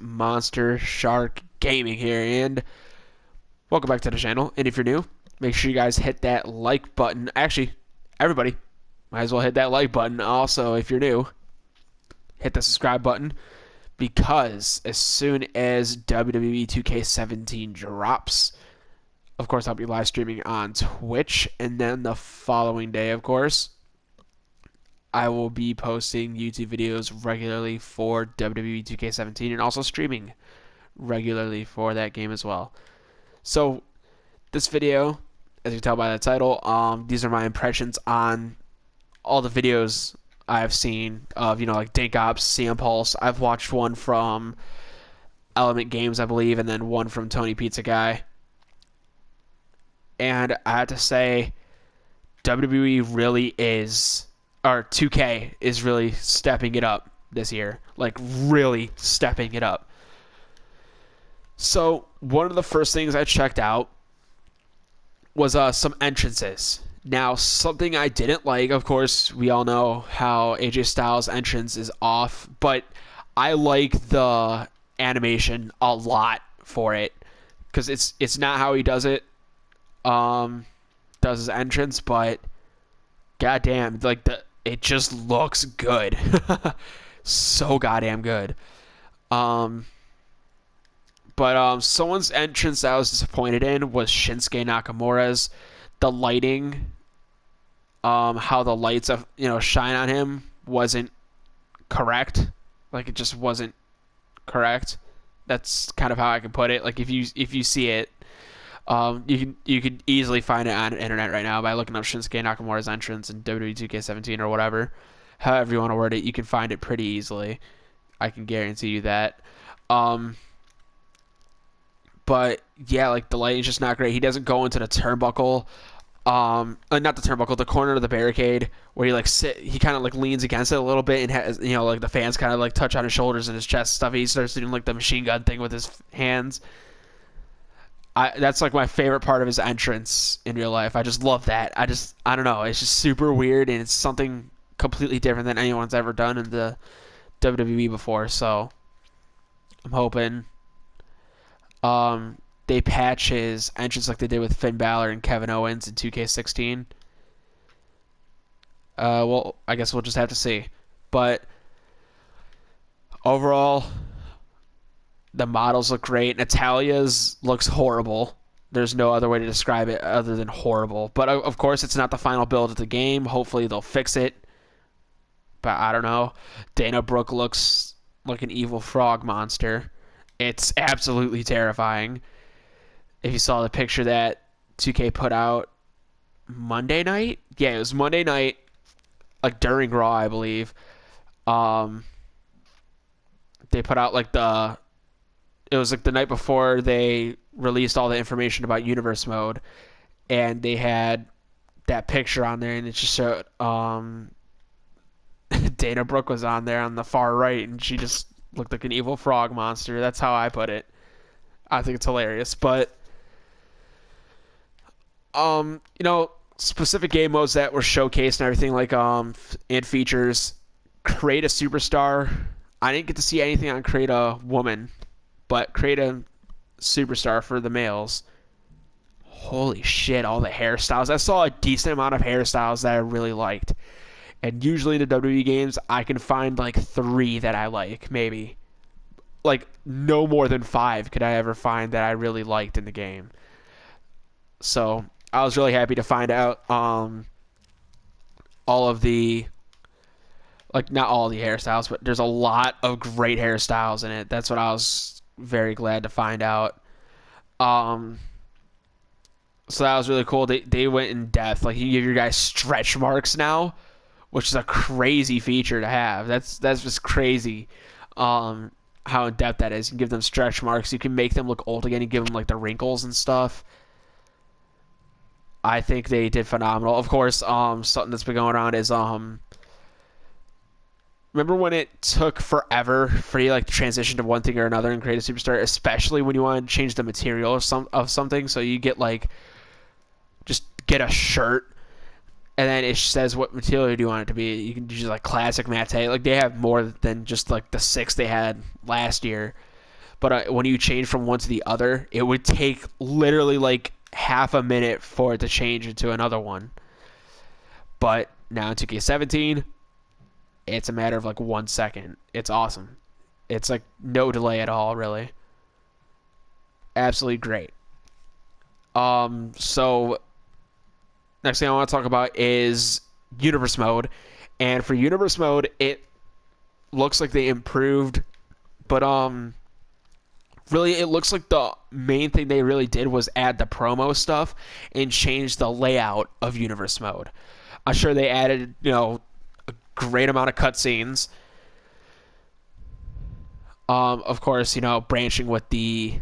Monster Shark Gaming here, and welcome back to the channel. And if you're new, make sure you guys hit that like button. Actually, everybody, might as well hit that like button. Also, if you're new, hit the subscribe button, because as soon as WWE 2K17 drops, of course, I'll be live streaming on Twitch, and then the following day, of course, I will be posting YouTube videos regularly for WWE 2K17 and also streaming regularly for that game as well. So this video, as you can tell by the title, these are my impressions on all the videos I've seen of, like Dink Ops, CM Pulse. I've watched one from Element Games, I believe, and then one from Tony Pizza Guy. And I have to say, WWE really is, or 2K is really stepping it up this year. Like, really stepping it up. So, one of the first things I checked out was some entrances. Now, something I didn't like, of course, we all know how AJ Styles' entrance is off, but I like the animation a lot for it, because it's not how he does it, does his entrance, but goddamn, like it just looks good. So goddamn good. But someone's entrance that I was disappointed in was Shinsuke Nakamura's. The lighting, how the lights shine on him wasn't correct. Like, it just wasn't correct. That's kind of how I can put it. Like, if you see it, you can easily find it on the internet right now by looking up Shinsuke Nakamura's entrance in WWE 2K17 or whatever. However you want to word it, you can find it pretty easily. I can guarantee you that. But yeah, like, the lighting's just not great. He doesn't go into the turnbuckle, not the turnbuckle, the corner of the barricade where he he kind of like leans against it a little bit and has, like the fans kind of like touch on his shoulders and his chest and stuff. He starts doing like the machine gun thing with his hands. That's like my favorite part of his entrance in real life. I just love that. I don't know. It's just super weird, and it's something completely different than anyone's ever done in the WWE before. So I'm hoping they patch his entrance like they did with Finn Balor and Kevin Owens in 2K16. Well, I guess we'll just have to see. But overall, the models look great. Natalia's looks horrible. There's no other way to describe it other than horrible. But of course, it's not the final build of the game. Hopefully, they'll fix it. But I don't know. Dana Brooke looks like an evil frog monster. It's absolutely terrifying. If you saw the picture that 2K put out Monday night? Yeah, it was Monday night, like during Raw, I believe. They put out like it was like the night before they released all the information about Universe Mode, and they had that picture on there, and it just showed Dana Brooke was on there on the far right, and she just looked like an evil frog monster. That's how I put it. I think it's hilarious. But specific game modes that were showcased and everything, like and features, create a superstar. I didn't get to see anything on create a woman, but create a superstar for the males. Holy shit, all the hairstyles. I saw a decent amount of hairstyles that I really liked. And usually in the WWE games, I can find like 3 that I like, maybe. Like, no more than 5 could I ever find that I really liked in the game. So, I was really happy to find out all of the, like, not all the hairstyles, but there's a lot of great hairstyles in it. That's what I was very glad to find out. So that was really cool. They went in depth. Like, you give your guys stretch marks now, which is a crazy feature to have. That's just crazy how in depth that is. You can give them stretch marks. You can make them look old again. You give them like the wrinkles and stuff. I think they did phenomenal. Of course, something that's been going on is remember when it took forever for you like to transition to one thing or another and create a superstar, especially when you want to change the material of something. So you get like just get a shirt and then it says what material do you want it to be. You can use like classic matte. Like, they have more than just like the 6 they had last year. but when you change from one to the other, it would take literally like half a minute for it to change into another one. But now in 2K17, it's a matter of like 1 second. It's awesome. It's like no delay at all, really. Absolutely great. So next thing I want to talk about is Universe Mode. And for Universe Mode, it looks like they improved, but really it looks like the main thing they really did was add the promo stuff and change the layout of Universe Mode. I'm sure they added, a great amount of cutscenes. Of course, branching with the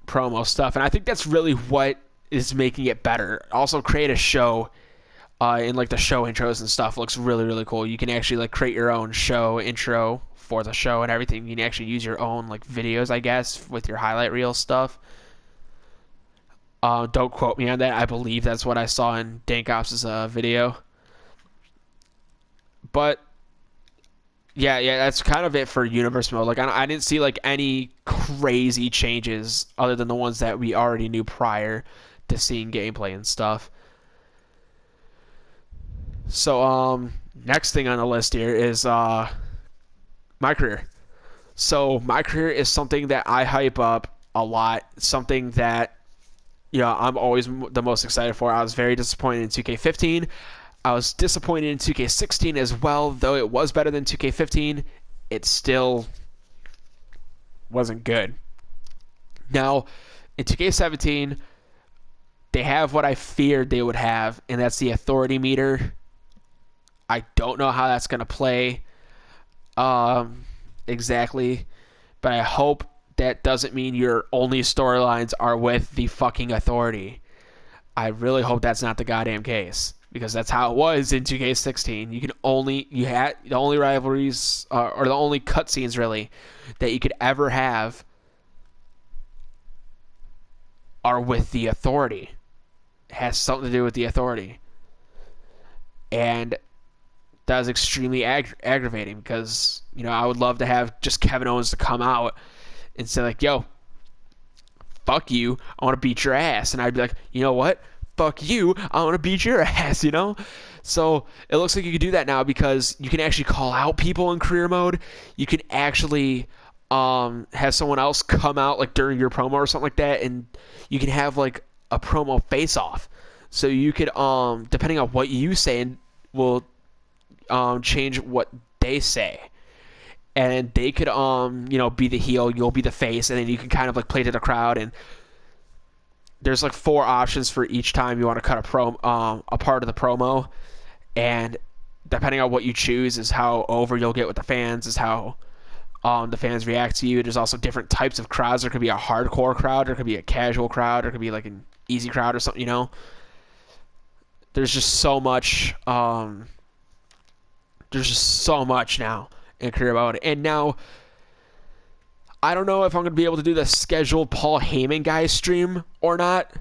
promo stuff, and I think that's really what is making it better. Also, create a show, in like the show intros and stuff looks really, really cool. You can actually like create your own show intro for the show and everything. You can actually use your own like videos, I guess, with your highlight reel stuff. Don't quote me on that. I believe that's what I saw in Dankops' video. But yeah, that's kind of it for Universe Mode. Like I didn't see like any crazy changes other than the ones that we already knew prior to seeing gameplay and stuff. So next thing on the list here is my career. So my career is something that I hype up a lot. Something that I'm always the most excited for. I was very disappointed in 2K15. I was disappointed in 2K16 as well, though it was better than 2K15. It still wasn't good. Now, in 2K17, they have what I feared they would have, and that's the authority meter. I don't know how that's going to play exactly, but I hope that doesn't mean your only storylines are with the fucking authority. I really hope that's not the goddamn case, because that's how it was in 2K16. You had the only rivalries or the only cutscenes really that you could ever have are with the authority. It has something to do with the authority, and that was extremely aggravating because I would love to have just Kevin Owens to come out and say like, yo, fuck you, I want to beat your ass. And I'd be like, you know what? Fuck you, I want to beat your ass, So it looks like you can do that now because you can actually call out people in career mode. You can actually have someone else come out like during your promo or something like that, and you can have like a promo face off. So you could depending on what you say, will change what they say. And they could be the heel, you'll be the face, and then you can kind of like play to the crowd. And there's like 4 options for each time you want to cut a part of the promo, and depending on what you choose is how over you'll get with the fans, is how the fans react to you. There's also different types of crowds. There could be a hardcore crowd, there could be a casual crowd, there could be like an easy crowd or something. There's just so much. There's just so much now in career mode. And now I don't know if I'm going to be able to do the scheduled Paul Heyman guy stream or not,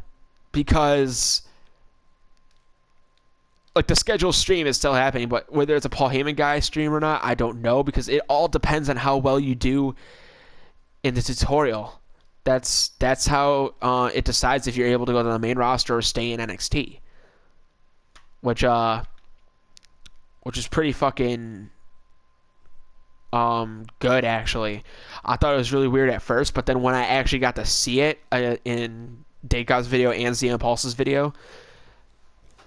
because like the scheduled stream is still happening, but whether it's a Paul Heyman guy stream or not, I don't know, because it all depends on how well you do in the tutorial. That's how it decides if you're able to go to the main roster or stay in NXT, which is pretty fucking good, actually. I thought it was really weird at first, but then when I actually got to see it in Dakov's video and CM Pulse's video,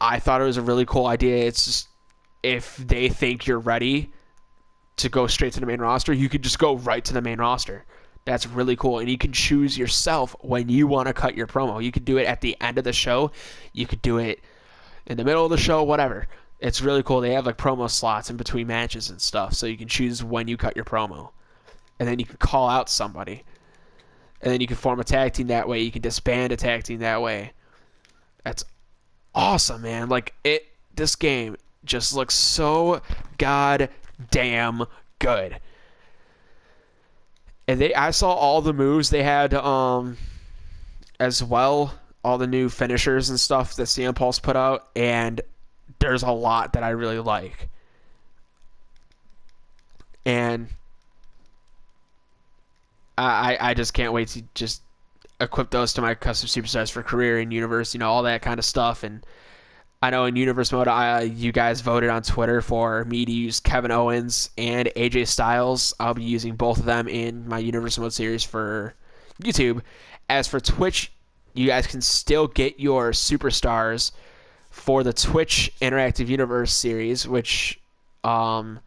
I thought it was a really cool idea. It's just, if they think you're ready to go straight to the main roster, you could just go right to the main roster. That's really cool. And you can choose yourself when you want to cut your promo. You could do it at the end of the show. You could do it in the middle of the show, whatever. It's really cool. They have like promo slots in between matches and stuff, so you can choose when you cut your promo. And then you can call out somebody. And then you can form a tag team that way. You can disband a tag team that way. That's awesome, man. Like, this game just looks so goddamn good. And I saw all the moves they had as well, all the new finishers and stuff that CM Pulse put out, and there's a lot that I really like. And I just can't wait to just equip those to my custom superstars for career and universe, all that kind of stuff. And I know in universe mode, you guys voted on Twitter for me to use Kevin Owens and AJ Styles. I'll be using both of them in my universe mode series for YouTube. As for Twitch, you guys can still get your superstars for the Twitch Interactive Universe series, which the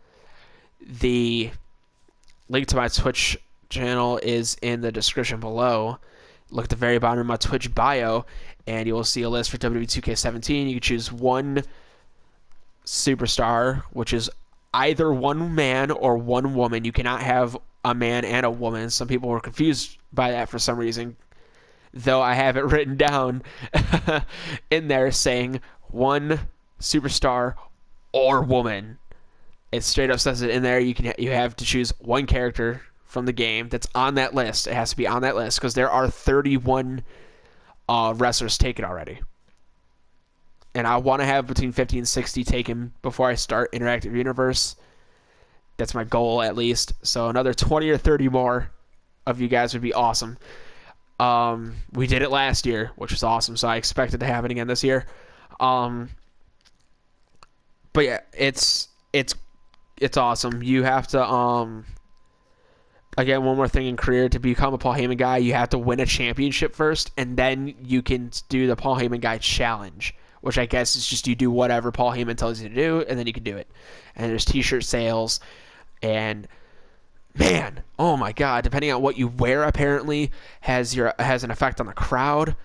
link to my Twitch channel is in the description below. Look at the very bottom of my Twitch bio, and you will see a list for WWE 2K17. You can choose one superstar, which is either one man or one woman. You cannot have a man and a woman. Some people were confused by that for some reason, though I have it written down in there saying one superstar or woman. It straight up says it in there. You have to choose one character from the game that's on that list. It has to be on that list because there are 31 wrestlers taken already. And I want to have between 50 and 60 taken before I start Interactive Universe. That's my goal, at least. So another 20 or 30 more of you guys would be awesome. We did it last year, which was awesome, so I expect it to happen again this year. But yeah, it's awesome. You have to again, one more thing in career, to become a Paul Heyman guy, you have to win a championship first, and then you can do the Paul Heyman guy challenge, which I guess is just you do whatever Paul Heyman tells you to do, and then you can do it. And there's t-shirt sales, and man, oh my god, depending on what you wear, apparently has an effect on the crowd.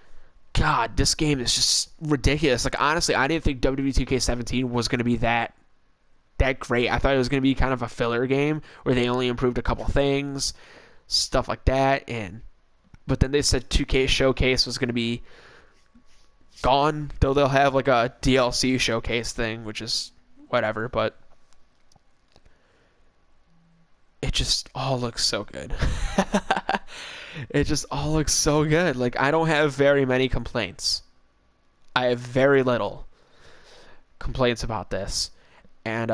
God, this game is just ridiculous. Like, honestly, I didn't think WWE 2K17 was going to be that great. I thought it was going to be kind of a filler game where they only improved a couple things, stuff like that. But then they said 2K Showcase was going to be gone, though they'll have like a DLC showcase thing, which is whatever. But it just all looks so good. It just all looks so good. Like, I don't have very many complaints. I have very little complaints about this. And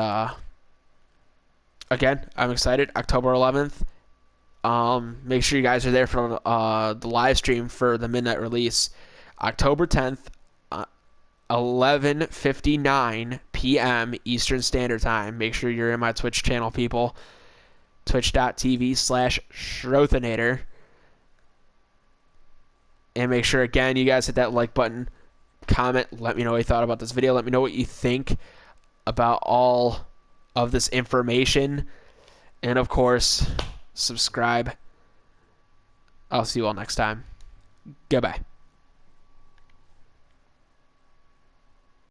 again, I'm excited. October 11th. Make sure you guys are there for the live stream for the midnight release. October 10th, 11:59 p.m. Eastern Standard Time. Make sure you're in my Twitch channel, people. Twitch.tv/Schrothinator. And make sure, again, you guys hit that like button. Comment. Let me know what you thought about this video. Let me know what you think about all of this information. And, of course, subscribe. I'll see you all next time. Goodbye.